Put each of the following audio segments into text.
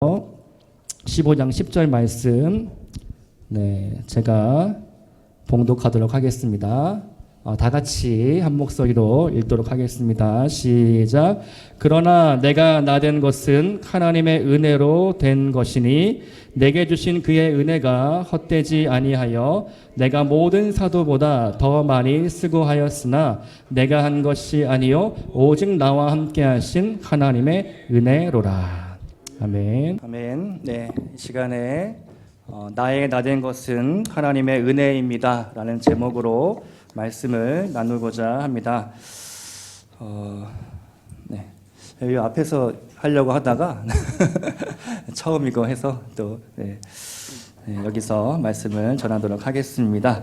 15장 10절 말씀 제가 봉독하도록 하겠습니다. 다 같이 한 목소리로 읽도록 하겠습니다. 시작. 그러나 내가 나된 것은 하나님의 은혜로 된 것이니 내게 주신 그의 은혜가 헛되지 아니하여 내가 모든 사도보다 더 많이 수고하였으나 내가 한 것이 아니요 오직 나와 함께 하신 하나님의 은혜로라. 아멘. 아멘. 네, 이 시간에 나의 나된 것은 하나님의 은혜입니다 라는 제목으로 말씀을 나누고자 합니다. 여기 앞에서 하려고 하다가 처음이고 해서 또 여기서 말씀을 전하도록 하겠습니다.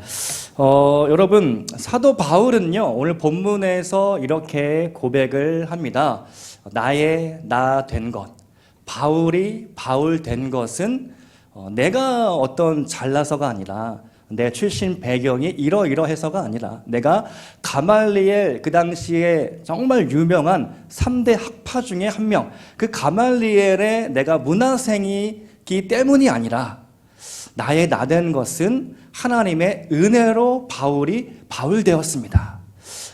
여러분, 사도 바울은요 오늘 본문에서 이렇게 고백을 합니다. 나의 나 된 것, 바울이 바울 된 것은 내가 어떤 잘나서가 아니라 내 출신 배경이 이러이러해서가 아니라 내가 가말리엘, 그 당시에 정말 유명한 3대 학파 중에 한 명, 그 가말리엘의 내가 문화생이기 때문이 아니라 나의 나된 것은 하나님의 은혜로 바울이 바울 되었습니다.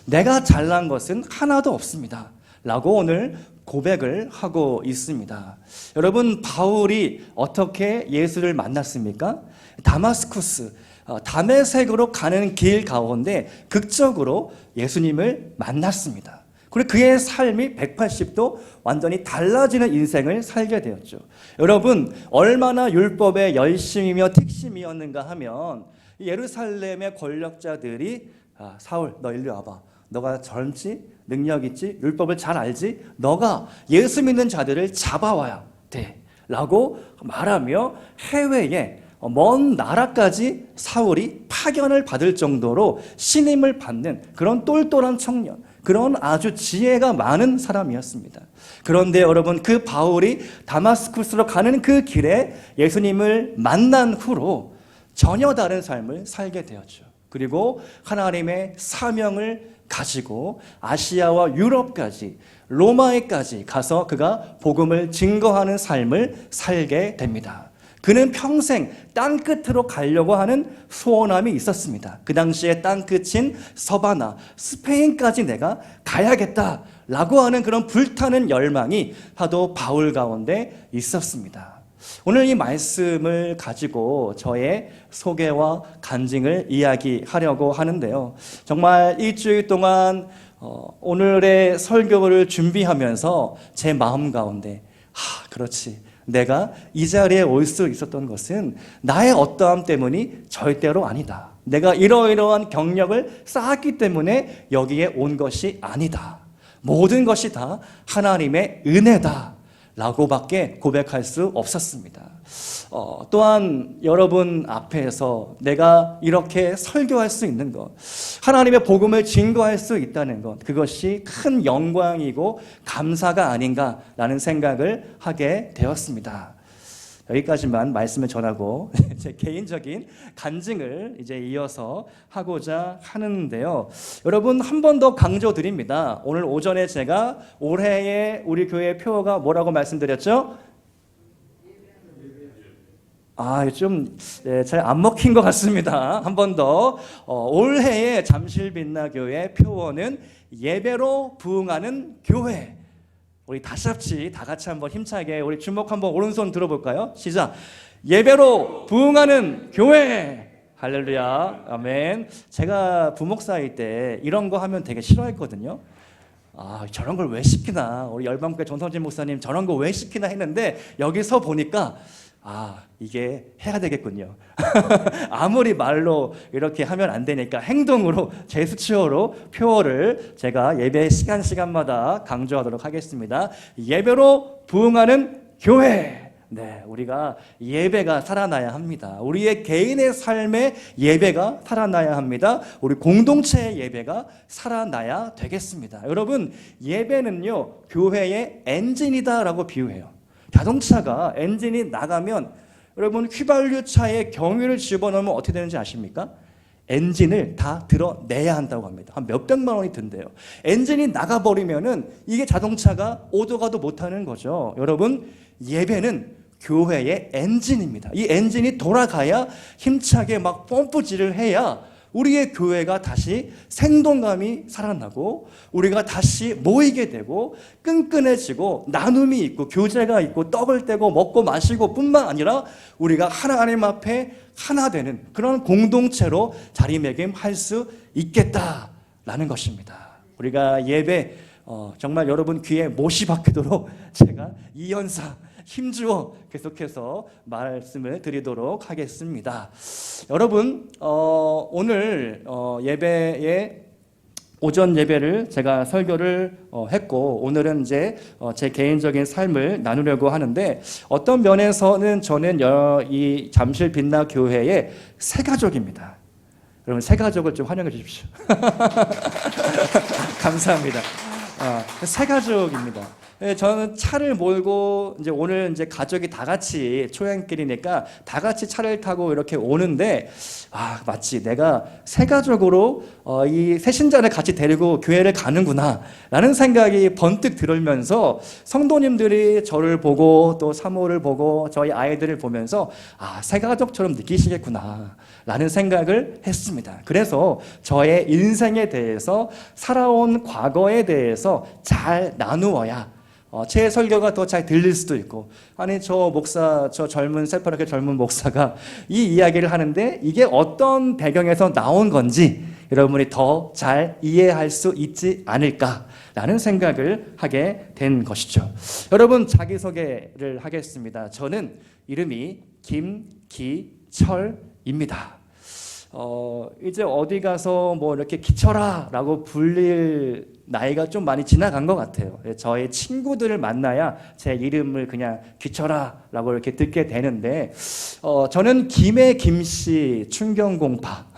내가 잘난 것은 하나도 없습니다 라고 오늘 고백을 하고 있습니다. 여러분, 바울이 어떻게 예수를 만났습니까? 다마스쿠스, 다메섹으로 가는 길 가운데 극적으로 예수님을 만났습니다. 그리고 그의 삶이 180도 완전히 달라지는 인생을 살게 되었죠. 여러분, 얼마나 율법에 열심이며 택심이었는가 하면 예루살렘의 권력자들이 사울, 너 일로 와봐. 너가 젊지? 능력 있지? 율법을 잘 알지? 너가 예수 믿는 자들을 잡아와야 돼 라고 말하며 해외에 먼 나라까지 사울이 파견을 받을 정도로 신임을 받는 그런 똘똘한 청년, 그런 아주 지혜가 많은 사람이었습니다. 그런데 여러분, 그 바울이 다마스쿠스로 가는 그 길에 예수님을 만난 후로 전혀 다른 삶을 살게 되었죠. 그리고 하나님의 사명을 가지고 아시아와 유럽까지, 로마에까지 가서 그가 복음을 증거하는 삶을 살게 됩니다. 그는 평생 땅끝으로 가려고 하는 소원함이 있었습니다. 그 당시에 땅끝인 서바나, 스페인까지 내가 가야겠다라고 하는 그런 불타는 열망이 사도 바울 가운데 있었습니다. 오늘 이 말씀을 가지고 저의 소개와 간증을 이야기하려고 하는데요. 정말 일주일 동안 오늘의 설교를 준비하면서 제 마음 가운데 그렇지, 내가 이 자리에 올 수 있었던 것은 나의 어떠함 때문이 절대로 아니다. 내가 이러이러한 경력을 쌓았기 때문에 여기에 온 것이 아니다. 모든 것이 다 하나님의 은혜다 라고밖에 고백할 수 없었습니다. 또한 여러분 앞에서 내가 이렇게 설교할 수 있는 것, 하나님의 복음을 증거할 수 있다는 것, 그것이 큰 영광이고 감사가 아닌가라는 생각을 하게 되었습니다. 여기까지만 말씀을 전하고 제 개인적인 간증을 이제 이어서 하고자 하는데요. 여러분, 한 번 더 강조드립니다. 오늘 오전에 제가 올해의 우리 교회 표어가 뭐라고 말씀드렸죠? 좀 잘 안 먹힌 것 같습니다. 한 번 더. 올해의 잠실빛나교회 표어는 예배로 부응하는 교회. 우리 다시합치 다 같이 한번 힘차게 우리 주먹 한번 오른손 들어볼까요? 시작. 예배로 부응하는 교회. 할렐루야. 아멘. 제가 부목사일 때 이런 거 하면 되게 싫어했거든요. 저런 걸 왜 시키나, 우리 열방교회 정성진 목사님 저런 거 왜 시키나 했는데 여기서 보니까 이게 해야 되겠군요. 아무리 말로 이렇게 하면 안 되니까 행동으로, 제스처로 표어를 제가 예배 시간마다 강조하도록 하겠습니다. 예배로 부응하는 교회. 우리가 예배가 살아나야 합니다. 우리의 개인의 삶의 예배가 살아나야 합니다. 우리 공동체의 예배가 살아나야 되겠습니다. 여러분, 예배는요 교회의 엔진이다라고 비유해요. 자동차가 엔진이 나가면 여러분, 휘발유차에 경유를 집어넣으면 어떻게 되는지 아십니까? 엔진을 다 드러내야 한다고 합니다. 한 몇백만 원이 든대요. 엔진이 나가버리면은 이게 자동차가 오도 가도 못하는 거죠. 여러분, 예배는 교회의 엔진입니다. 이 엔진이 돌아가야 힘차게 막 펌프질을 해야 우리의 교회가 다시 생동감이 살아나고 우리가 다시 모이게 되고 끈끈해지고 나눔이 있고 교제가 있고 떡을 떼고 먹고 마시고 뿐만 아니라 우리가 하나님 앞에 하나 되는 그런 공동체로 자리매김할 수 있겠다라는 것입니다. 우리가 예배 정말 여러분 귀에 못이 박히도록 제가 이연사 힘주어 계속해서 말씀을 드리도록 하겠습니다. 여러분 오늘 예배에 오전 예배를 제가 설교를 했고 오늘은 이제 제 개인적인 삶을 나누려고 하는데 어떤 면에서는 저는 이 잠실 빛나 교회의 새 가족입니다. 여러분 새 가족을 좀 환영해 주십시오. 감사합니다. 새 가족입니다. 저는 차를 몰고 이제 오늘 이제 가족이 다 같이 초행길이니까 다 같이 차를 타고 이렇게 오는데 마치 내가 새 가족으로 이 새신자를 같이 데리고 교회를 가는구나라는 생각이 번뜩 들면서 성도님들이 저를 보고 또 사모를 보고 저희 아이들을 보면서 새 가족처럼 느끼시겠구나라는 생각을 했습니다. 그래서 저의 인생에 대해서 살아온 과거에 대해서 잘 나누어야 제 설교가 더 잘 들릴 수도 있고 아니 저 목사 저 젊은 새파랗게 젊은 목사가 이 이야기를 하는데 이게 어떤 배경에서 나온 건지 여러분이 더 잘 이해할 수 있지 않을까라는 생각을 하게 된 것이죠. 여러분 자기소개를 하겠습니다. 저는 이름이 김기철입니다. 이제 어디 가서 뭐 이렇게 기철아라고 불릴 나이가 좀 많이 지나간 것 같아요. 저의 친구들을 만나야 제 이름을 그냥 기철아라고 이렇게 듣게 되는데 저는 김의 김씨 충경공파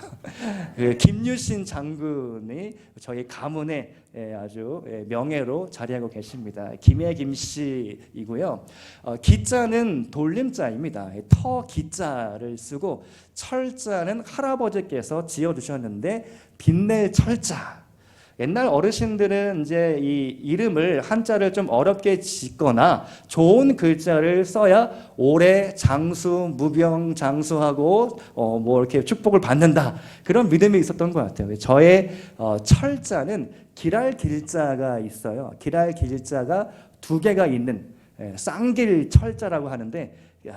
김유신 장군이 저희 가문의 아주 명예로 자리하고 계십니다. 김의 김씨이고요. 기자는 돌림자입니다. 터 기자를 쓰고 철자는 할아버지께서 지어주셨는데 빛낼 철자. 옛날 어르신들은 이제 이 이름을 한자를 좀 어렵게 짓거나 좋은 글자를 써야 오래 장수, 무병장수하고 뭐 이렇게 축복을 받는다 그런 믿음이 있었던 것 같아요. 저의 철자는 길할 길자가 있어요. 길할 길자가 두 개가 있는 쌍길 철자라고 하는데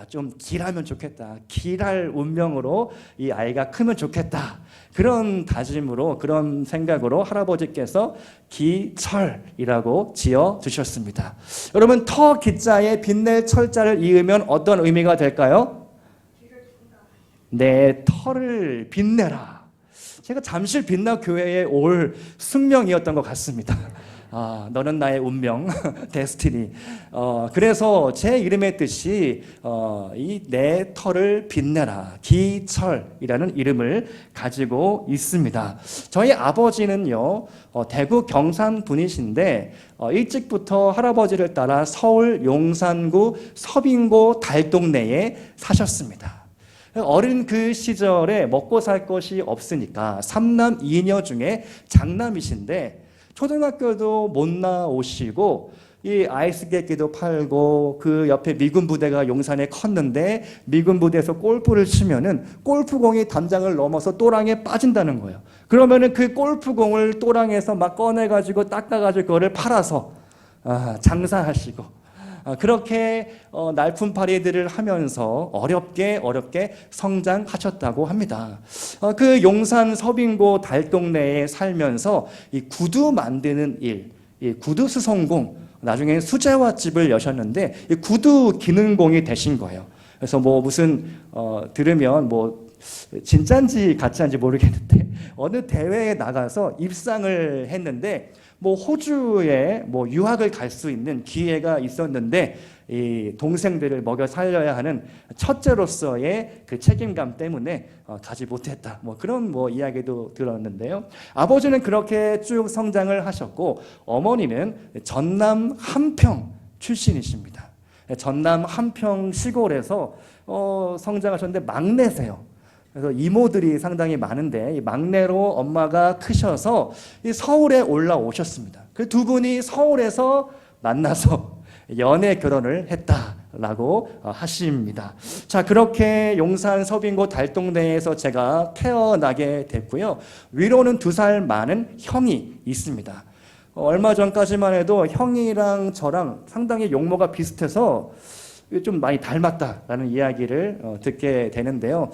좀 길하면 좋겠다. 길할 운명으로 이 아이가 크면 좋겠다. 그런 다짐으로 그런 생각으로 할아버지께서 기철이라고 지어 주셨습니다. 여러분 터 기자에 빛낼 철자를 이으면 어떤 의미가 될까요? 내 터를 빛내라. 제가 잠실 빛나 교회에 올 숙명이었던 것 같습니다. 너는 나의 운명, 데스티니. 그래서 제 이름의 뜻이 이 내 터를 빛내라, 기철이라는 이름을 가지고 있습니다. 저희 아버지는요 대구 경산 분이신데 일찍부터 할아버지를 따라 서울 용산구 서빙고 달동네에 사셨습니다. 어린 그 시절에 먹고 살 것이 없으니까 3남 2녀 중에 장남이신데 초등학교도 못 나오시고 이 아이스케이크도 팔고 그 옆에 미군 부대가 용산에 컸는데 미군 부대에서 골프를 치면은 골프공이 담장을 넘어서 또랑에 빠진다는 거예요. 그러면은 그 골프공을 또랑에서 막 꺼내가지고 닦아가지고 그거를 팔아서 장사하시고 그렇게 날품팔이들을 하면서 어렵게 성장하셨다고 합니다. 그 용산 서빙고 달동네에 살면서 이 구두 만드는 일, 이 구두 수성공, 나중에 수제화집을 여셨는데 이 구두 기능공이 되신 거예요. 그래서 뭐 무슨 들으면 뭐 진짠지 가짜인지 모르겠는데 어느 대회에 나가서 입상을 했는데 뭐 호주에 뭐 유학을 갈 수 있는 기회가 있었는데 이 동생들을 먹여 살려야 하는 첫째로서의 그 책임감 때문에 가지 못했다. 뭐 그런 뭐 이야기도 들었는데요. 아버지는 그렇게 쭉 성장을 하셨고 어머니는 전남 함평 출신이십니다. 전남 함평 시골에서 성장하셨는데 막내세요. 그래서 이모들이 상당히 많은데 이 막내로 엄마가 크셔서 이 서울에 올라오셨습니다. 그 두 분이 서울에서 만나서 연애 결혼을 했다. 라고 하십니다. 자, 그렇게 용산 서빙고 달동네에서 제가 태어나게 됐고요. 위로는 2살 많은 형이 있습니다. 얼마 전까지만 해도 형이랑 저랑 상당히 용모가 비슷해서 좀 많이 닮았다라는 이야기를 듣게 되는데요.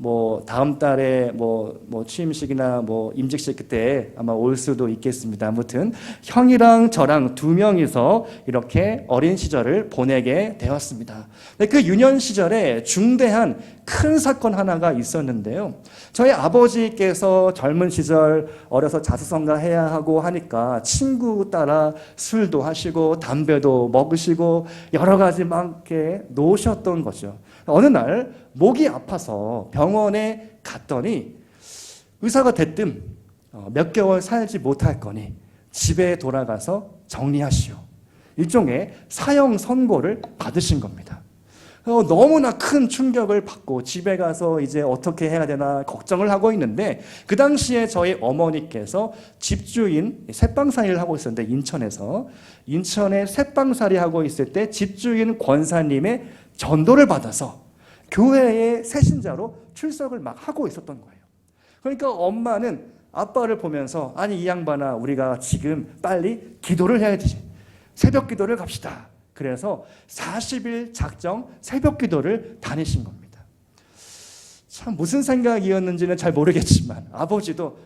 뭐 다음 달에 뭐 취임식이나 뭐 임직식 그때 아마 올 수도 있겠습니다. 아무튼 형이랑 저랑 2명이서 이렇게 어린 시절을 보내게 되었습니다. 그 유년 시절에 중대한 큰 사건 하나가 있었는데요. 저희 아버지께서 젊은 시절 어려서 자수성가해야 하고 하니까 친구 따라 술도 하시고 담배도 먹으시고 여러 가지 막 이렇게 노셨던 거죠. 어느 날 목이 아파서 병원에 갔더니 의사가 대뜸 몇 개월 살지 못할 거니 집에 돌아가서 정리하시오. 일종의 사형 선고를 받으신 겁니다. 너무나 큰 충격을 받고 집에 가서 이제 어떻게 해야 되나 걱정을 하고 있는데 그 당시에 저희 어머니께서 집주인 새빵살이를 하고 있었는데 인천에 새빵살이 하고 있을 때 집주인 권사님의 전도를 받아서 교회의 새신자로 출석을 막 하고 있었던 거예요. 그러니까 엄마는 아빠를 보면서 아니 이 양반아 우리가 지금 빨리 기도를 해야지. 새벽 기도를 갑시다. 그래서 40일 작정 새벽 기도를 다니신 겁니다. 참 무슨 생각이었는지는 잘 모르겠지만 아버지도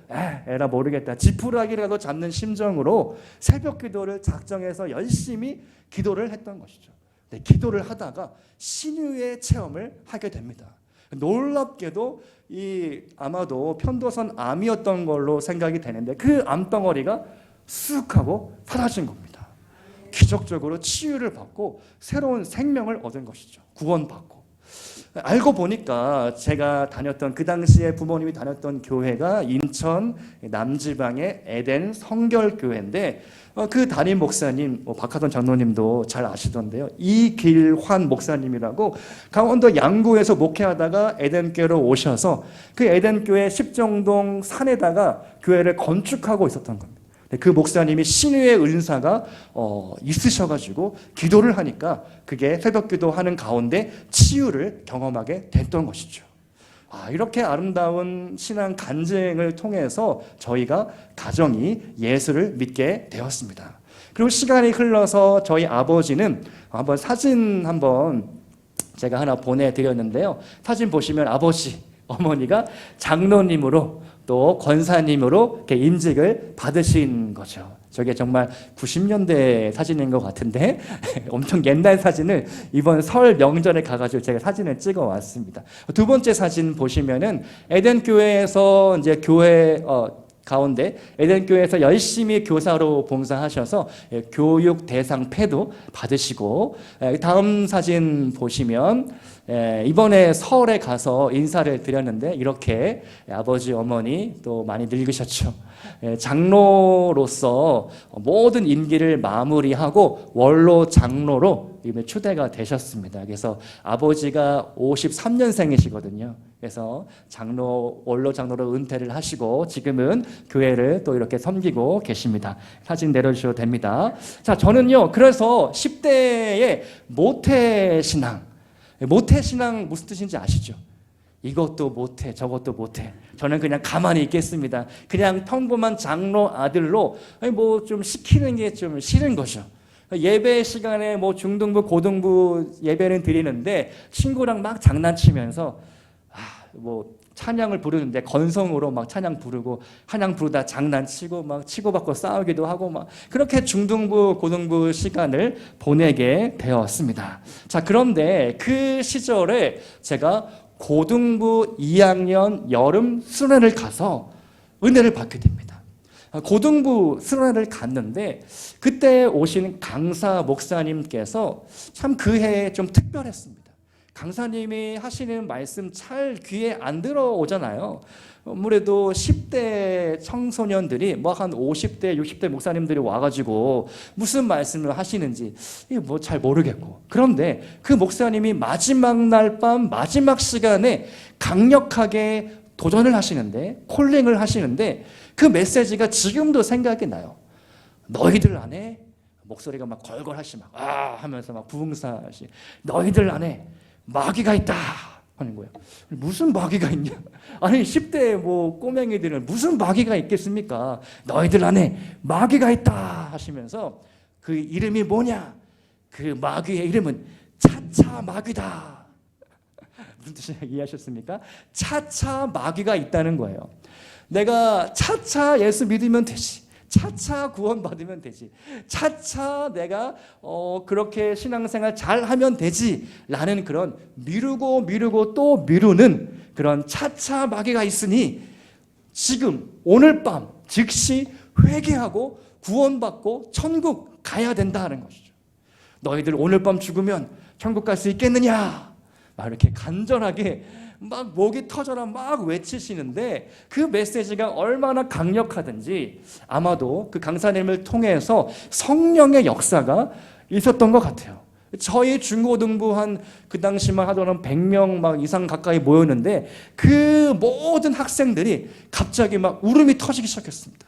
에라 모르겠다. 지푸라기라도 잡는 심정으로 새벽 기도를 작정해서 열심히 기도를 했던 것이죠. 네, 기도를 하다가 신유의 체험을 하게 됩니다. 놀랍게도 아마도 편도선 암이었던 걸로 생각이 되는데 그 암덩어리가 쑥 하고 사라진 겁니다. 기적적으로 치유를 받고 새로운 생명을 얻은 것이죠. 구원받고. 알고 보니까 제가 다녔던 그 당시에 부모님이 다녔던 교회가 인천 남지방의 에덴 성결교회인데 그 담임 목사님 박하던 장로님도 잘 아시던데요. 이길환 목사님이라고 강원도 양구에서 목회하다가 에덴교회로 오셔서 그 에덴교회 십정동 산에다가 교회를 건축하고 있었던 겁니다. 그 목사님이 신유의 은사가 있으셔가지고 기도를 하니까 그게 새벽기도 하는 가운데 치유를 경험하게 됐던 것이죠. 이렇게 아름다운 신앙 간증을 통해서 저희가 가정이 예수를 믿게 되었습니다. 그리고 시간이 흘러서 저희 아버지는 한번 사진 제가 하나 보내드렸는데요. 사진 보시면 아버지, 어머니가 장로님으로 또 권사님으로 이렇게 임직을 받으신 거죠. 저게 정말 90년대 사진인 것 같은데 엄청 옛날 사진을 이번 설 명절에 가가지고 제가 사진을 찍어 왔습니다. 2번째 사진 보시면은 에덴교회에서 이제 교회 가운데 에덴교회에서 열심히 교사로 봉사하셔서 교육 대상 패도 받으시고 다음 사진 보시면 이번에 설에 가서 인사를 드렸는데 이렇게 아버지 어머니 또 많이 늙으셨죠. 장로로서 모든 임기를 마무리하고 원로 장로로 이번에 추대가 되셨습니다. 그래서 아버지가 53년생이시거든요. 그래서 원로 장로로 은퇴를 하시고 지금은 교회를 또 이렇게 섬기고 계십니다. 사진 내려주셔도 됩니다. 자, 저는요, 그래서 10대의 모태신앙 무슨 뜻인지 아시죠? 이것도 못해 저것도 못해 저는 그냥 가만히 있겠습니다. 그냥 평범한 장로 아들로 뭐 좀 시키는 게 좀 싫은 거죠. 예배 시간에 뭐 중등부 고등부 예배는 드리는데 친구랑 막 장난치면서 뭐 찬양을 부르는데 건성으로 막 찬양 부르고 찬양 부르다 장난치고 막 치고받고 싸우기도 하고 막 그렇게 중등부 고등부 시간을 보내게 되었습니다. 자, 그런데 그 시절에 제가 고등부 2학년 여름 수련회를 가서 은혜를 받게 됩니다. 고등부 수련회를 갔는데 그때 오신 강사 목사님께서 참 그 해에 좀 특별했습니다. 강사님이 하시는 말씀 잘 귀에 안 들어오잖아요. 아무래도 10대 청소년들이 뭐 한 50대, 60대 목사님들이 와가지고 무슨 말씀을 하시는지 뭐 잘 모르겠고. 그런데 그 목사님이 마지막 날 밤 마지막 시간에 강력하게 도전을 하시는데, 콜링을 하시는데 그 메시지가 지금도 생각이 나요. 너희들 안에 목소리가 막 걸걸하시 막 하면서 막 부흥사시 너희들 안에 마귀가 있다 하는 거예요. 무슨 마귀가 있냐? 아니 10대 뭐 꼬맹이들은 무슨 마귀가 있겠습니까? 너희들 안에 마귀가 있다 하시면서 그 이름이 뭐냐? 그 마귀의 이름은 차차 마귀다. 무슨 뜻인지 이해하셨습니까? 차차 마귀가 있다는 거예요. 내가 차차 예수 믿으면 되지. 차차 구원받으면 되지. 차차 내가 그렇게 신앙생활 잘하면 되지 라는 그런 미루고 또 미루는 그런 차차 마귀가 있으니 지금 오늘 밤 즉시 회개하고 구원받고 천국 가야 된다는 것이죠. 너희들 오늘 밤 죽으면 천국 갈 수 있겠느냐? 막 이렇게 간절하게 막 목이 터져라 막 외치시는데 그 메시지가 얼마나 강력하든지 아마도 그 강사님을 통해서 성령의 역사가 있었던 것 같아요. 저희 중고등부 한 그 당시만 하더라도 100명 막 이상 가까이 모였는데 그 모든 학생들이 갑자기 막 울음이 터지기 시작했습니다.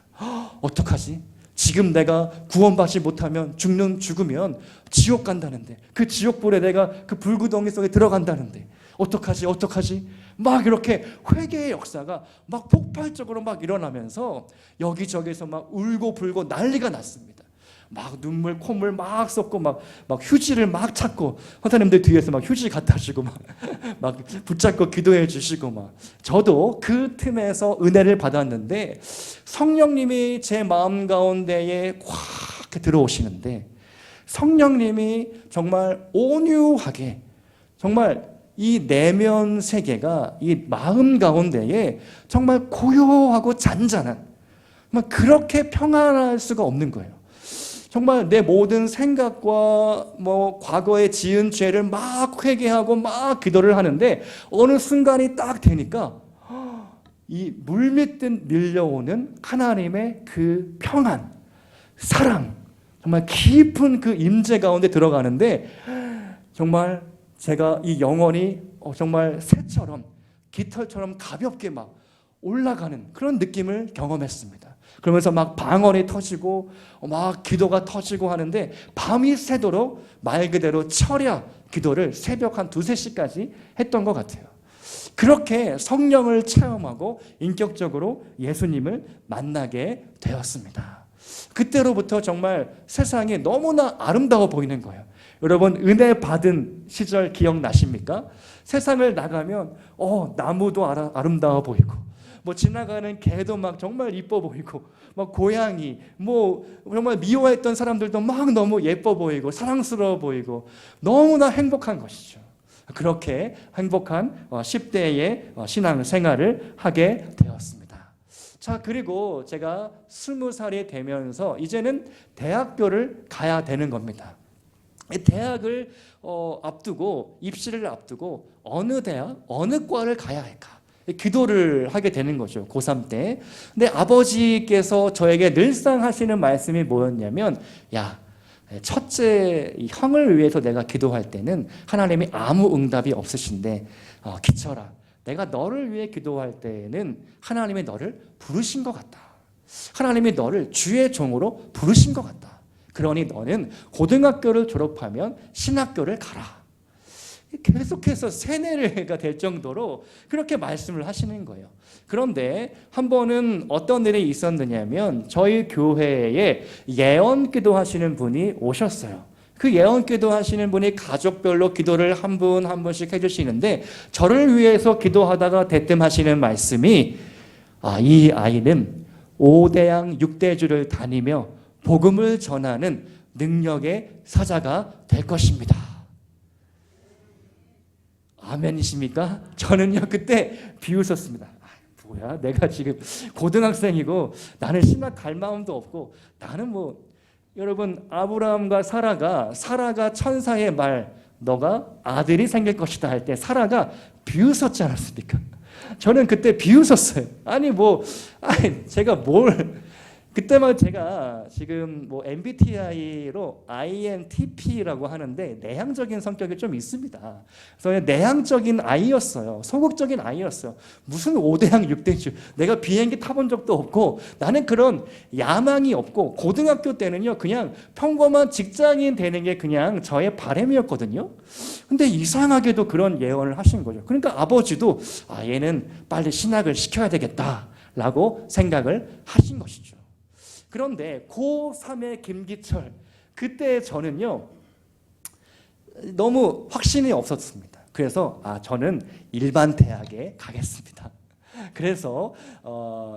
어떡하지? 지금 내가 구원받지 못하면 죽으면 지옥 간다는데 그 지옥불에 내가 그 불구덩이 속에 들어간다는데 어떡하지? 막 이렇게 회개의 역사가 막 폭발적으로 막 일어나면서 여기저기서 막 울고 불고 난리가 났습니다. 막 눈물 콧물 막 쏟고 막 휴지를 막 찾고 선생님들 뒤에서 막 휴지 갖다 주고 막 붙잡고 기도해 주시고 막 저도 그 틈에서 은혜를 받았는데 성령님이 제 마음 가운데에 확 들어오시는데 성령님이 정말 온유하게 정말 이 내면 세계가 이 마음 가운데에 정말 고요하고 잔잔한 정말 그렇게 평안할 수가 없는 거예요. 정말 내 모든 생각과 뭐 과거에 지은 죄를 막 회개하고 막 기도를 하는데 어느 순간이 딱 되니까 이 물밀듯 밀려오는 하나님의 그 평안, 사랑, 정말 깊은 그 임재 가운데 들어가는데 정말 제가 이 영혼이 정말 새처럼 깃털처럼 가볍게 막 올라가는 그런 느낌을 경험했습니다. 그러면서 막 방언이 터지고 막 기도가 터지고 하는데 밤이 새도록 말 그대로 철야 기도를 새벽 한 2-3시까지 했던 것 같아요. 그렇게 성령을 체험하고 인격적으로 예수님을 만나게 되었습니다. 그때로부터 정말 세상이 너무나 아름다워 보이는 거예요. 여러분 은혜 받은 시절 기억나십니까? 세상을 나가면 나무도 아름다워 보이고 뭐 지나가는 개도 막 정말 이뻐 보이고 막 고양이 뭐 정말 미워했던 사람들도 막 너무 예뻐 보이고 사랑스러워 보이고 너무나 행복한 것이죠. 그렇게 행복한 10대의 신앙생활을 하게 되었습니다. 자, 그리고 제가 20살이 되면서 이제는 대학교를 가야 되는 겁니다. 대학을 앞두고 입시를 앞두고 어느 대학, 어느 과를 가야 할까? 기도를 하게 되는 거죠. 고3 때. 근데 아버지께서 저에게 늘상 하시는 말씀이 뭐였냐면 야, 첫째 형을 위해서 내가 기도할 때는 하나님이 아무 응답이 없으신데 기쳐라. 내가 너를 위해 기도할 때는 하나님이 너를 부르신 것 같다. 하나님이 너를 주의 종으로 부르신 것 같다. 그러니 너는 고등학교를 졸업하면 신학교를 가라. 계속해서 세뇌가 될 정도로 그렇게 말씀을 하시는 거예요. 그런데 한 번은 어떤 일이 있었느냐면 저희 교회에 예언기도 하시는 분이 오셨어요. 그 예언기도 하시는 분이 가족별로 기도를 한 분 한 분씩 해주시는데 저를 위해서 기도하다가 대뜸 하시는 말씀이 이 아이는 5대양 6대주를 다니며 복음을 전하는 능력의 사자가 될 것입니다. 아멘이십니까? 저는요 그때 비웃었습니다. 뭐야, 내가 지금 고등학생이고 나는 신학 갈 마음도 없고 나는 뭐 여러분 아브라함과 사라가 천사의 말 너가 아들이 생길 것이다 할 때 사라가 비웃었지 않았습니까? 저는 그때 비웃었어요. 제가 뭘 그때만 제가 지금 뭐 MBTI로 INTP라고 하는데 내향적인 성격이 좀 있습니다. 그래서 내향적인 아이였어요. 소극적인 아이였어요. 무슨 5대양 6대주. 내가 비행기 타본 적도 없고 나는 그런 야망이 없고 고등학교 때는요 그냥 평범한 직장인 되는 게 그냥 저의 바람이었거든요. 근데 이상하게도 그런 예언을 하신 거죠. 그러니까 아버지도 얘는 빨리 신학을 시켜야 되겠다라고 생각을 하신 것이죠. 그런데 고3의 김기철 그때 저는요 너무 확신이 없었습니다. 그래서 저는 일반 대학에 가겠습니다. 그래서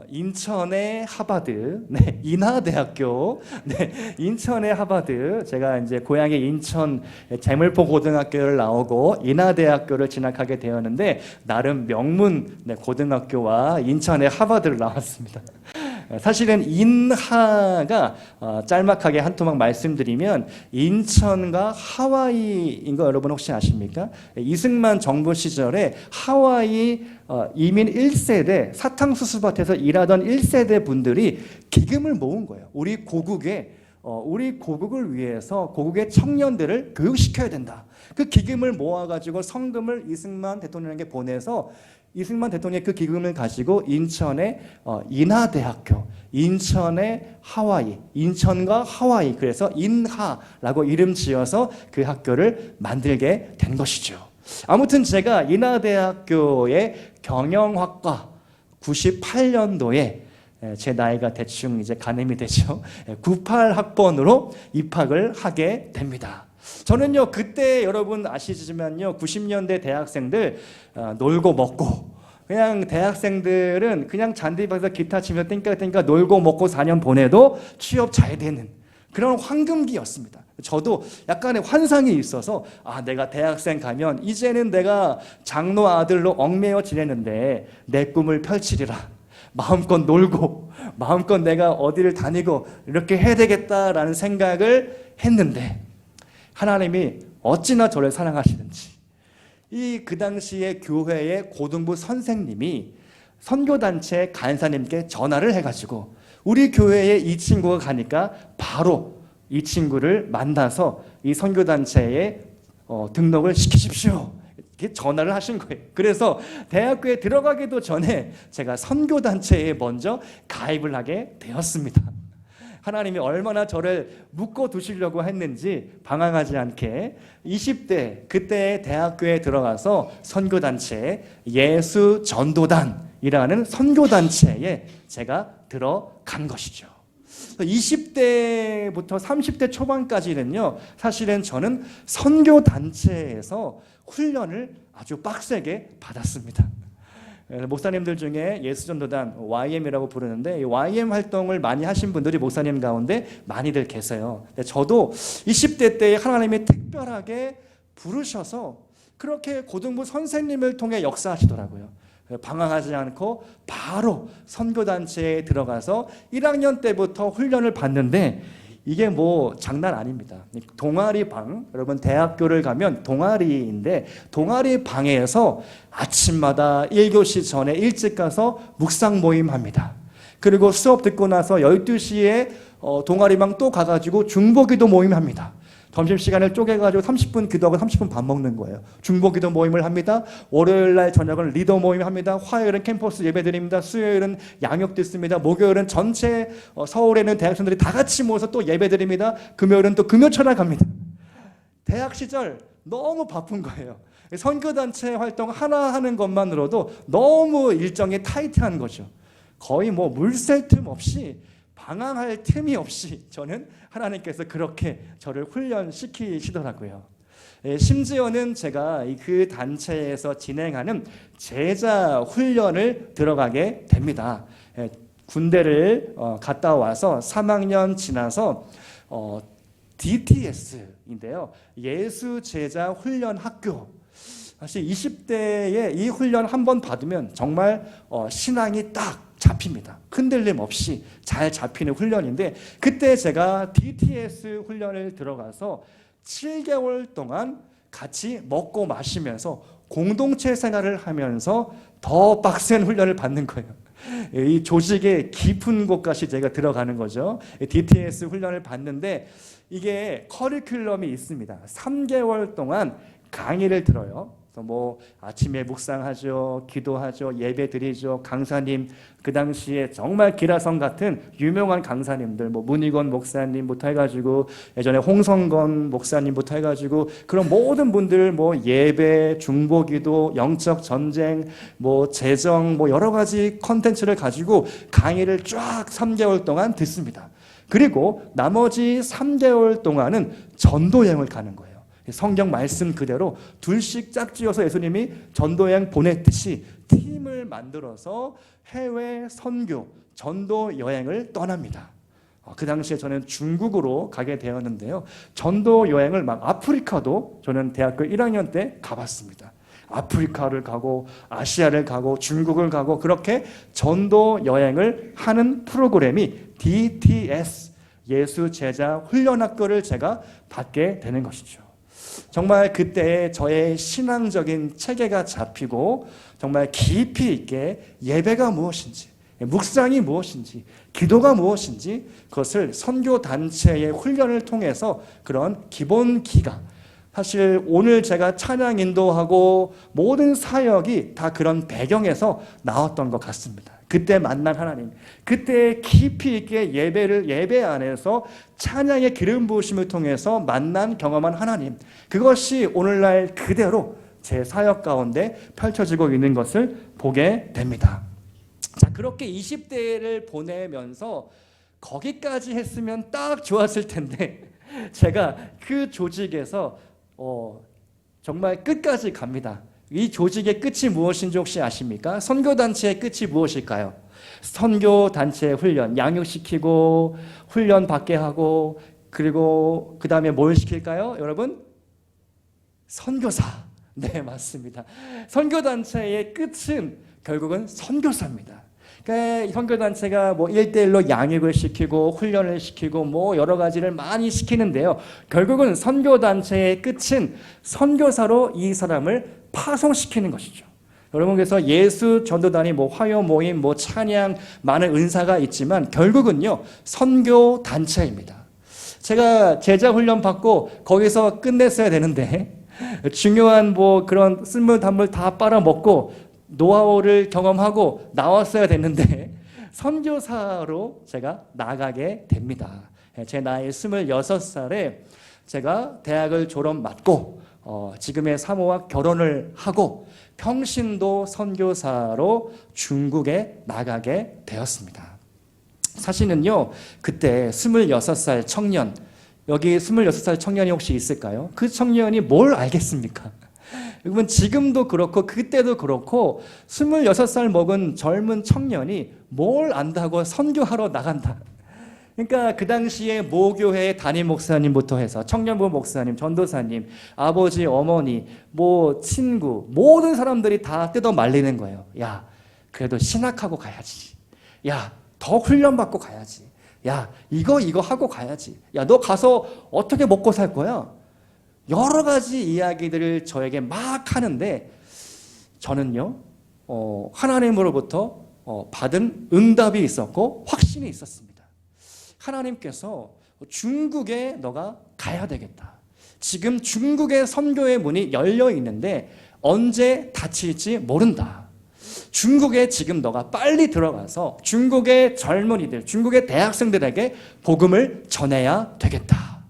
인천의 하버드, 인하대학교, 인천의 하버드, 제가 이제 고향이 인천 재물포 고등학교를 나오고 인하대학교를 진학하게 되었는데 나름 명문 고등학교와 인천의 하버드를 나왔습니다. 사실은 인하가 짤막하게 한 토막 말씀드리면 인천과 하와이인 거 여러분 혹시 아십니까? 이승만 정부 시절에 하와이 이민 1세대 사탕수수밭에서 일하던 1세대 분들이 기금을 모은 거예요. 우리 고국을 위해서 고국의 청년들을 교육시켜야 된다. 그 기금을 모아가지고 성금을 이승만 대통령에게 보내서 이승만 대통령이 그 기금을 가지고 인천의 인하대학교, 인천의 하와이, 인천과 하와이, 그래서 인하라고 이름 지어서 그 학교를 만들게 된 것이죠. 아무튼 제가 인하대학교의 경영학과 98년도에 제 나이가 대충 이제 가늠이 되죠. 98학번으로 입학을 하게 됩니다. 저는요 그때 여러분 아시지만요 90년대 대학생들 놀고 먹고 그냥 대학생들은 그냥 잔디밭에서 기타 치면서 땡까 놀고 먹고 4년 보내도 취업 잘 되는 그런 황금기였습니다. 저도 약간의 환상이 있어서 내가 대학생 가면 이제는 내가 장로 아들로 얽매여 지내는데 내 꿈을 펼치리라. 마음껏 놀고 마음껏 내가 어디를 다니고 이렇게 해야 되겠다라는 생각을 했는데 하나님이 어찌나 저를 사랑하시는지 그 당시에 교회의 고등부 선생님이 선교단체 간사님께 전화를 해가지고 우리 교회에 이 친구가 가니까 바로 이 친구를 만나서 이 선교단체에 등록을 시키십시오. 이렇게 전화를 하신 거예요. 그래서 대학교에 들어가기도 전에 제가 선교단체에 먼저 가입을 하게 되었습니다. 하나님이 얼마나 저를 묶어두시려고 했는지 방황하지 않게 20대 그때 대학교에 들어가서 선교단체 예수전도단이라는 선교단체에 제가 들어간 것이죠. 20대부터 30대 초반까지는요 사실은 저는 선교단체에서 훈련을 아주 빡세게 받았습니다. 목사님들 중에 예수전도단 YM이라고 부르는데 이 YM 활동을 많이 하신 분들이 목사님 가운데 많이들 계세요. 저도 20대 때 하나님이 특별하게 부르셔서 그렇게 고등부 선생님을 통해 역사하시더라고요. 방황하지 않고 바로 선교단체에 들어가서 1학년 때부터 훈련을 받는데 이게 뭐 장난 아닙니다. 동아리방, 여러분 대학교를 가면 동아리인데 동아리 방에서 아침마다 1교시 전에 일찍 가서 묵상 모임 합니다. 그리고 수업 듣고 나서 12시에 동아리방 또 가가지고 중보기도 모임 합니다. 점심시간을 쪼개가지고 30분 기도하고 30분 밥 먹는 거예요. 중보기도 모임을 합니다. 월요일날 저녁은 리더 모임 합니다. 화요일은 캠퍼스 예배 드립니다. 수요일은 양육 듣습니다. 목요일은 전체 서울에 있는 대학생들이 다 같이 모여서 또 예배 드립니다. 금요일은 또 금요철학 갑니다. 대학 시절 너무 바쁜 거예요. 선교단체 활동 하나 하는 것만으로도 너무 일정이 타이트한 거죠. 거의 뭐 물 셀 틈 없이 방황할 틈이 없이 저는 하나님께서 그렇게 저를 훈련시키시더라고요. 심지어는 제가 그 단체에서 진행하는 제자 훈련을 들어가게 됩니다. 군대를 갔다 와서 3학년 지나서 DTS인데요. 예수 제자 훈련 학교. 사실 20대에 이 훈련 한번 받으면 정말 신앙이 딱 잡힙니다. 흔들림 없이 잘 잡히는 훈련인데 그때 제가 DTS 훈련을 들어가서 7개월 동안 같이 먹고 마시면서 공동체 생활을 하면서 더 빡센 훈련을 받는 거예요. 이 조직의 깊은 곳까지 제가 들어가는 거죠. DTS 훈련을 받는데 이게 커리큘럼이 있습니다. 3개월 동안 강의를 들어요. 그래서 뭐 아침에 묵상하죠, 기도하죠, 예배 드리죠. 강사님, 그 당시에 정말 기라성 같은 유명한 강사님들, 뭐 문희건 목사님부터 해가지고 예전에 홍성건 목사님부터 해가지고 그런 모든 분들 뭐 예배, 중보기도, 영적 전쟁, 뭐 재정, 뭐 여러 가지 컨텐츠를 가지고 강의를 쫙 3개월 동안 듣습니다. 그리고 나머지 3개월 동안은 전도여행을 가는 거예요. 성경 말씀 그대로 둘씩 짝지어서 예수님이 전도여행 보냈듯이 팀을 만들어서 해외 선교, 전도 여행을 떠납니다. 그 당시에 저는 중국으로 가게 되었는데요. 전도 여행을 막 아프리카도 저는 대학교 1학년 때 가봤습니다. 아프리카를 가고 아시아를 가고 중국을 가고 그렇게 전도 여행을 하는 프로그램이 DTS, 예수 제자 훈련학교를 제가 받게 되는 것이죠. 정말 그때 저의 신앙적인 체계가 잡히고 정말 깊이 있게 예배가 무엇인지, 묵상이 무엇인지, 기도가 무엇인지 그것을 선교단체의 훈련을 통해서 그런 기본 기가, 사실 오늘 제가 찬양 인도하고 모든 사역이 다 그런 배경에서 나왔던 것 같습니다. 그때 만난 하나님, 그때 깊이 있게 예배 안에서 찬양의 기름 부으심을 통해서 만난 경험한 하나님, 그것이 오늘날 그대로 제 사역 가운데 펼쳐지고 있는 것을 보게 됩니다. 자, 그렇게 20대를 보내면서 거기까지 했으면 딱 좋았을 텐데 제가 그 조직에서 정말 끝까지 갑니다. 이 조직의 끝이 무엇인지 혹시 아십니까? 선교단체의 끝이 무엇일까요? 선교단체 훈련, 양육시키고 훈련 받게 하고 그리고 그 다음에 뭘 시킬까요? 여러분? 선교사. 네, 맞습니다. 선교단체의 끝은 결국은 선교사입니다. 그러니까 선교단체가 뭐 1대1로 양육을 시키고 훈련을 시키고 뭐 여러 가지를 많이 시키는데요. 결국은 선교단체의 끝은 선교사로 이 사람을 파송시키는 것이죠. 여러분, 그래서 예수 전도단이 뭐 화요 모임, 뭐 찬양, 많은 은사가 있지만 결국은요 선교단체입니다. 제가 제자 훈련 받고 거기서 끝냈어야 되는데 중요한 뭐 그런 쓴물 단물 다 빨아먹고 노하우를 경험하고 나왔어야 됐는데 선교사로 제가 나가게 됩니다. 제 나이 26살에 제가 대학을 졸업 맞고 지금의 사모와 결혼을 하고 평신도 선교사로 중국에 나가게 되었습니다. 사실은요, 그때 26살 청년, 여기 26살 청년이 혹시 있을까요? 그 청년이 뭘 알겠습니까? 여러분, 지금도 그렇고 그때도 그렇고 26살 먹은 젊은 청년이 뭘 안다고 선교하러 나간다. 그러니까 그 당시에 모교회 담임 목사님부터 해서 청년부 목사님, 전도사님, 아버지, 어머니, 뭐 친구, 모든 사람들이 다 뜯어 말리는 거예요. 야, 그래도 신학하고 가야지. 야, 더 훈련받고 가야지. 야, 이거 하고 가야지. 야, 너 가서 어떻게 먹고 살 거야? 여러 가지 이야기들을 저에게 막 하는데 저는요, 하나님으로부터 받은 응답이 있었고 확신이 있었습니다. 하나님께서 중국에 너가 가야 되겠다. 지금 중국의 선교의 문이 열려 있는데 언제 닫힐지 모른다. 중국에 지금 너가 빨리 들어가서 중국의 젊은이들, 중국의 대학생들에게 복음을 전해야 되겠다.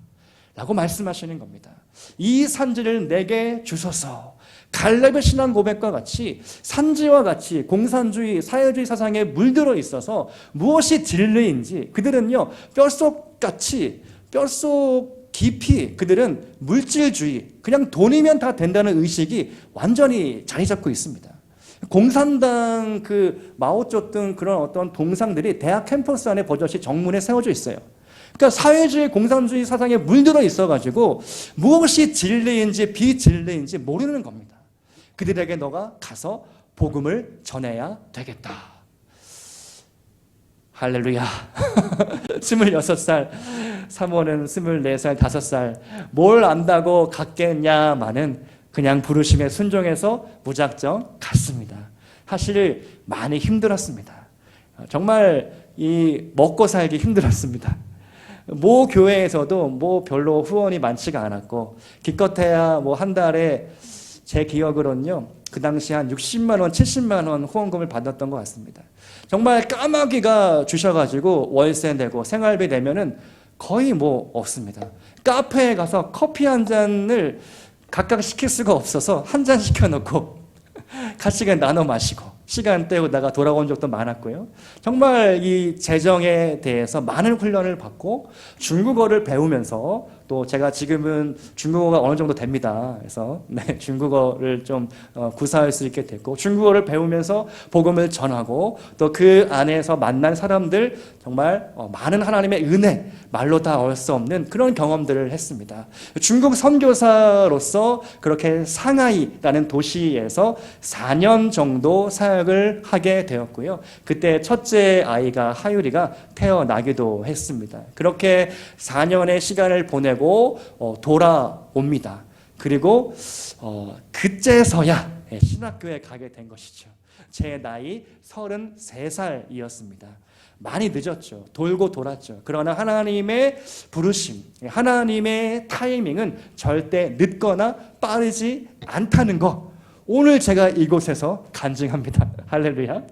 라고 말씀하시는 겁니다. 이 산지를 내게 주소서. 갈렙의 신앙 고백과 같이 산지와 같이 공산주의, 사회주의 사상에 물들어 있어서 무엇이 진리인지 그들은요 뼛속 깊이 그들은 물질주의, 그냥 돈이면 다 된다는 의식이 완전히 자리 잡고 있습니다. 공산당 그 마오쩌둥 그런 어떤 동상들이 대학 캠퍼스 안에 버젓이 정문에 세워져 있어요. 그러니까 사회주의, 공산주의 사상에 물들어 있어가지고 무엇이 진리인지 비진리인지 모르는 겁니다. 그들에게 너가 가서 복음을 전해야 되겠다. 할렐루야. 26살, 사모는 24살, 5살. 뭘 안다고 갔겠냐마는 그냥 부르심에 순종해서 무작정 갔습니다. 사실 많이 힘들었습니다. 정말 이 먹고 살기 힘들었습니다. 모 교회에서도 뭐 별로 후원이 많지가 않았고 기껏해야 뭐 한 달에 제 기억으로는요 그 당시 한 60만 원, 70만 원 후원금을 받았던 것 같습니다. 정말 까마귀가 주셔가지고 월세 내고 생활비 내면은 거의 뭐 없습니다. 카페에 가서 커피 한 잔을 각각 시킬 수가 없어서 한 잔 시켜놓고 같이 나눠 마시고 시간 때우다가 돌아온 적도 많았고요. 정말 이 재정에 대해서 많은 훈련을 받고 중국어를 배우면서 또 제가 지금은 중국어가 어느 정도 됩니다. 그래서 네, 중국어를 좀 구사할 수 있게 됐고 중국어를 배우면서 복음을 전하고 또 그 안에서 만난 사람들 정말 많은 하나님의 은혜 말로 다 얻을 수 없는 그런 경험들을 했습니다. 중국 선교사로서 그렇게 상하이라는 도시에서 4년 정도 사역을 하게 되었고요. 그때 첫째 아이가 하율이가 태어나기도 했습니다. 그렇게 4년의 시간을 보내고 돌아옵니다. 그리고 그제서야 신학교에 가게 된 것이죠. 제 나이 33살이었습니다. 많이 늦었죠. 돌고 돌았죠. 그러나 하나님의 부르심, 하나님의 타이밍은 절대 늦거나 빠르지 않다는 거 오늘 제가 이곳에서 간증합니다. 할렐루야.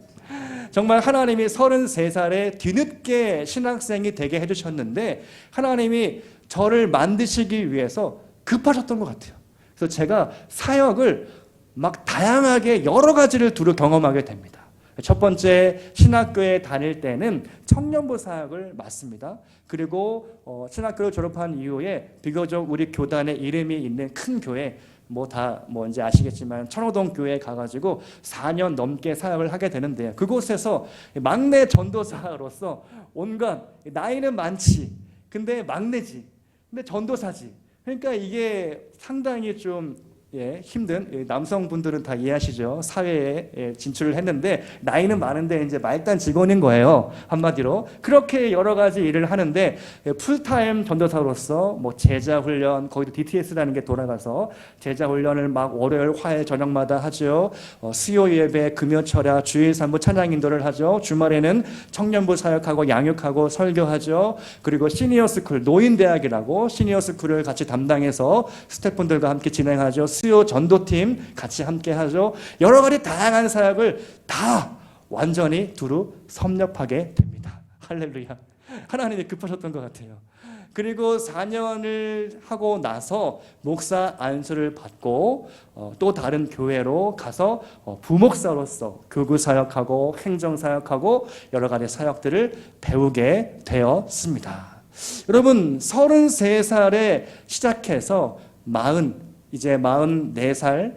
정말 하나님이 33살에 뒤늦게 신학생이 되게 해주셨는데 하나님이 저를 만드시기 위해서 급하셨던 것 같아요. 그래서 제가 사역을 막 다양하게 여러 가지를 두루 경험하게 됩니다. 첫 번째 신학교에 다닐 때는 청년부 사역을 맡습니다. 그리고 신학교를 졸업한 이후에 비교적 우리 교단의 이름이 있는 큰 교회 뭐 이제 아시겠지만 천호동 교회에 가가지고 4년 넘게 사역을 하게 되는데요. 그곳에서 막내 전도사로서 온갖 나이는 많지, 근데 막내지, 근데 전도사지. 그러니까 이게 상당히 좀 힘든 남성분들은 다 이해하시죠. 사회에 진출을 했는데 나이는 많은데 이제 말단 직원인 거예요. 한마디로 그렇게 여러 가지 일을 하는데 풀타임 전도사로서 뭐 제자 훈련 거기도 DTS라는 게 돌아가서 제자 훈련을 막 월요일 화요일 저녁마다 하죠. 수요 예배 금요 철야 주일 산부 찬양 인도를 하죠. 주말에는 청년부 사역하고 양육하고 설교하죠. 그리고 시니어 스쿨 노인대학이라고 시니어 스쿨을 같이 담당해서 스태프분들과 함께 진행하죠. 수요 전도팀 같이 함께 하죠. 여러 가지 다양한 사역을 다 완전히 두루 섭렵하게 됩니다. 할렐루야. 하나님이 급하셨던 것 같아요. 그리고 4년을 하고 나서 목사 안수를 받고 또 다른 교회로 가서 부목사로서 교구 사역하고 행정 사역하고 여러 가지 사역들을 배우게 되었습니다. 여러분 33살에 시작해서 이제 44살,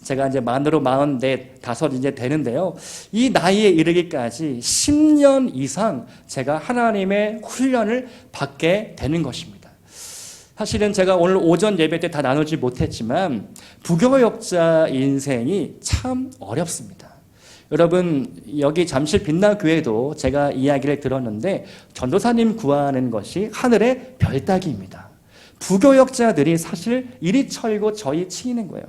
제가 이제 만으로 44, 5 이제 되는데요. 이 나이에 이르기까지 10년 이상 제가 하나님의 훈련을 받게 되는 것입니다. 사실은 제가 오늘 오전 예배 때 다 나누지 못했지만 부교역자 인생이 참 어렵습니다. 여러분 여기 잠실 빛나교회도 제가 이야기를 들었는데 전도사님 구하는 것이 하늘의 별따기입니다. 부교역자들이 사실 이리 철고 저리 치이는 거예요.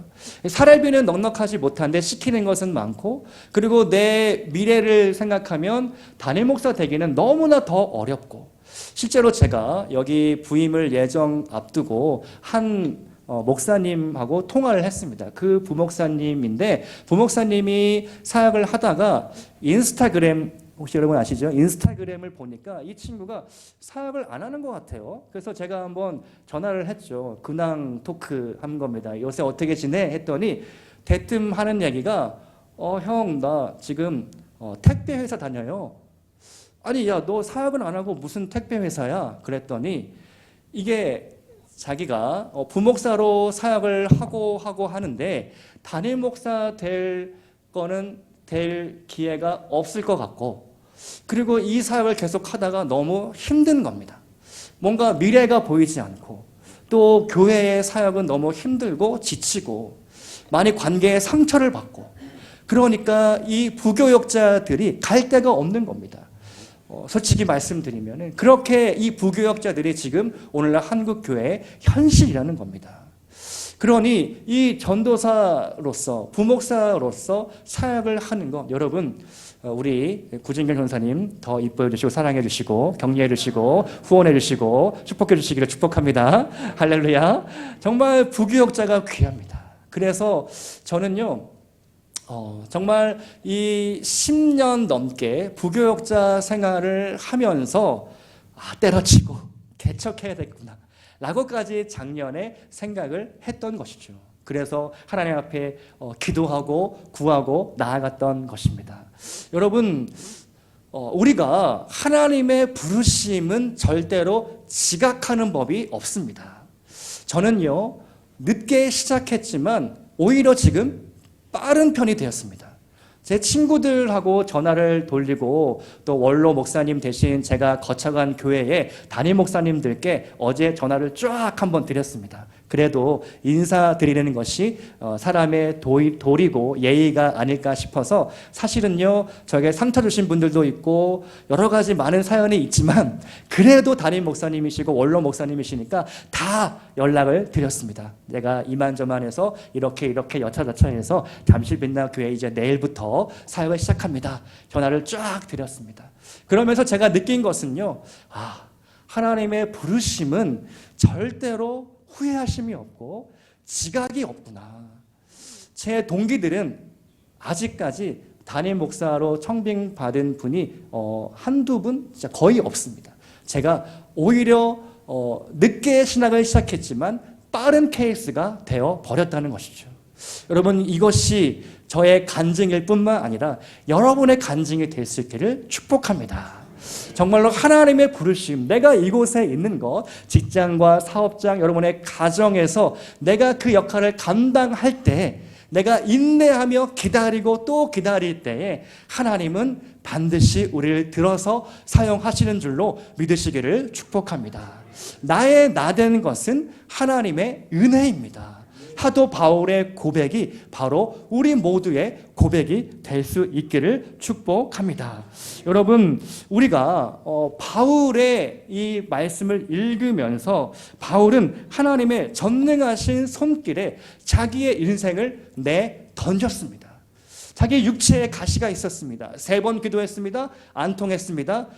사례비는 넉넉하지 못한데 시키는 것은 많고 그리고 내 미래를 생각하면 담임 목사 되기는 너무나 더 어렵고 실제로 제가 여기 부임을 예정 앞두고 한 목사님하고 통화를 했습니다. 그 부목사님인데 부목사님이 사역을 하다가 인스타그램 혹시 여러분 아시죠? 인스타그램을 보니까 이 친구가 사역을 안 하는 것 같아요. 그래서 제가 한번 전화를 했죠. 근황 토크 한 겁니다. 요새 어떻게 지내? 했더니 대뜸 하는 얘기가 형 나 지금 택배 회사 다녀요. 아니 야 너 사역은 안 하고 무슨 택배 회사야? 그랬더니 이게 자기가 부목사로 사역을 하고 하는데 담임 목사 될 기회가 없을 것 같고 그리고 이 사역을 계속 하다가 너무 힘든 겁니다. 뭔가 미래가 보이지 않고 또 교회의 사역은 너무 힘들고 지치고 많이 관계에 상처를 받고 그러니까 이 부교역자들이 갈 데가 없는 겁니다. 솔직히 말씀드리면 그렇게 이 부교역자들이 지금 오늘날 한국교회의 현실이라는 겁니다. 그러니 이 전도사로서 부목사로서 사역을 하는 것 여러분 우리 구진경 전사님 더 이뻐해 주시고 사랑해 주시고 격려해 주시고 후원해 주시고 축복해 주시기를 축복합니다. 할렐루야. 정말 부교역자가 귀합니다. 그래서 저는요 정말 이 10년 넘게 부교역자 생활을 하면서 때려치고 개척해야 되겠구나 라고까지 작년에 생각을 했던 것이죠. 그래서 하나님 앞에 기도하고 구하고 나아갔던 것입니다. 여러분 우리가 하나님의 부르심은 절대로 지각하는 법이 없습니다. 저는요 늦게 시작했지만 오히려 지금 빠른 편이 되었습니다. 제 친구들하고 전화를 돌리고 또 원로 목사님 대신 제가 거쳐간 교회의 담임 목사님들께 어제 전화를 쫙 한번 드렸습니다. 그래도 인사드리는 것이 사람의 도리고 예의가 아닐까 싶어서 사실은요 저에게 상처 주신 분들도 있고 여러 가지 많은 사연이 있지만 그래도 담임 목사님이시고 원로 목사님이시니까 다 연락을 드렸습니다. 내가 이만저만해서 이렇게 여차저차해서 잠실빛나 교회 이제 내일부터 사역을 시작합니다. 전화를 쫙 드렸습니다. 그러면서 제가 느낀 것은요 하나님의 부르심은 절대로 후회하심이 없고 지각이 없구나. 제 동기들은 아직까지 담임 목사로 청빙받은 분이 한두 분 진짜 거의 없습니다. 제가 오히려 늦게 신학을 시작했지만 빠른 케이스가 되어 버렸다는 것이죠. 여러분 이것이 저의 간증일 뿐만 아니라 여러분의 간증이 될 수 있기를 축복합니다. 정말로 하나님의 부르심, 내가 이곳에 있는 것, 직장과 사업장, 여러분의 가정에서 내가 그 역할을 감당할 때 내가 인내하며 기다리고 또 기다릴 때에 하나님은 반드시 우리를 들어서 사용하시는 줄로 믿으시기를 축복합니다. 나의 나된 것은 하나님의 은혜입니다. 사도 바울의 고백이 바로 우리 모두의 고백이 될 수 있기를 축복합니다. 여러분 우리가 바울의 이 말씀을 읽으면서 바울은 하나님의 전능하신 손길에 자기의 인생을 내던졌습니다. 자기 육체에 가시가 있었습니다. 3번 기도했습니다. 안 통했습니다.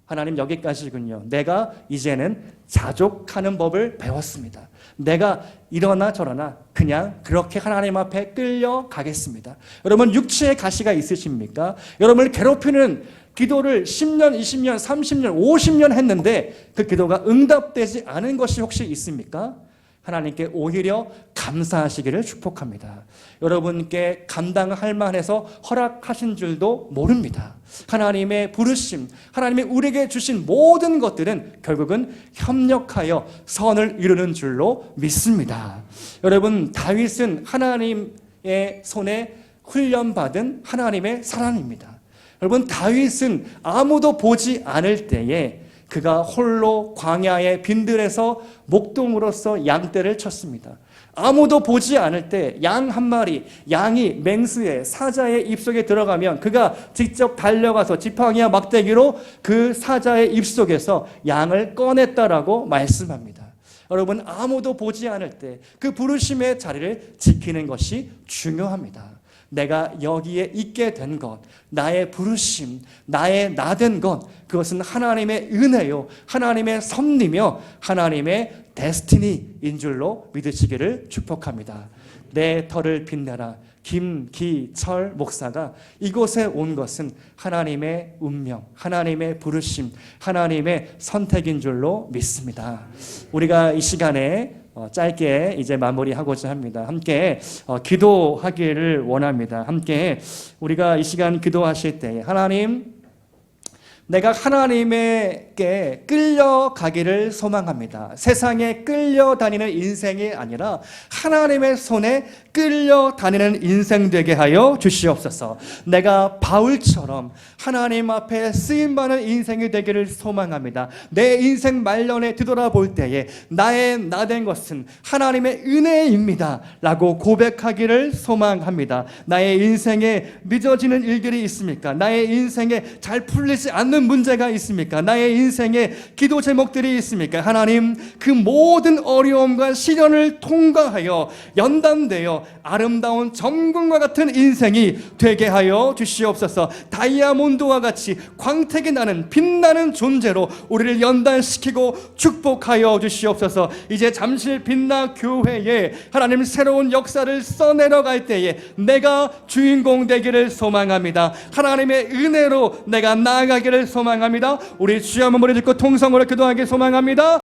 하나님 여기까지군요. 내가 이제는 자족하는 법을 배웠습니다. 내가 이러나 저러나 그냥 그렇게 하나님 앞에 끌려가겠습니다. 여러분 육체에 가시가 있으십니까? 여러분을 괴롭히는 기도를 10년, 20년, 30년, 50년 했는데 그 기도가 응답되지 않은 것이 혹시 있습니까? 하나님께 오히려 감사하시기를 축복합니다. 여러분께 감당할 만해서 허락하신 줄도 모릅니다. 하나님의 부르심, 하나님이 우리에게 주신 모든 것들은 결국은 협력하여 선을 이루는 줄로 믿습니다. 여러분 다윗은 하나님의 손에 훈련받은 하나님의 사람입니다. 여러분 다윗은 아무도 보지 않을 때에 그가 홀로 광야의 빈들에서 목동으로서 양떼를 쳤습니다. 아무도 보지 않을 때 양 한 마리, 양이 맹수의 사자의 입속에 들어가면 그가 직접 달려가서 지팡이와 막대기로 그 사자의 입속에서 양을 꺼냈다라고 말씀합니다. 여러분 아무도 보지 않을 때 그 부르심의 자리를 지키는 것이 중요합니다. 내가 여기에 있게 된 것, 나의 부르심, 나의 나된 것, 그것은 하나님의 은혜요, 하나님의 섭리며 하나님의 데스티니인 줄로 믿으시기를 축복합니다. 내 터를 빛내라 김기철 목사가 이곳에 온 것은 하나님의 운명, 하나님의 부르심, 하나님의 선택인 줄로 믿습니다. 우리가 이 시간에 짧게 이제 마무리하고자 합니다. 함께 기도하기를 원합니다. 함께 우리가 이 시간 기도하실 때 하나님, 내가 하나님에게 끌려가기를 소망합니다. 세상에 끌려다니는 인생이 아니라 하나님의 손에 끌려다니는 인생 되게 하여 주시옵소서. 내가 바울처럼 하나님 앞에 쓰임받는 인생이 되기를 소망합니다. 내 인생 말년에 뒤돌아볼 때에 나의 나된 것은 하나님의 은혜입니다 라고 고백하기를 소망합니다. 나의 인생에 늦어지는 일들이 있습니까? 나의 인생에 잘 풀리지 않는 없는 문제가 있습니까? 나의 인생에 기도 제목들이 있습니까? 하나님, 그 모든 어려움과 시련을 통과하여 연단되어 아름다운 정금과 같은 인생이 되게 하여 주시옵소서. 다이아몬드와 같이 광택이 나는 빛나는 존재로 우리를 연단시키고 축복하여 주시옵소서. 이제 잠실 빛나 교회에 하나님 새로운 역사를 써내려갈 때에 내가 주인공 되기를 소망합니다. 하나님의 은혜로 내가 나아가기를 소망합니다. 우리 주여 한번 머리 짚고 통성으로 기도하기 소망합니다.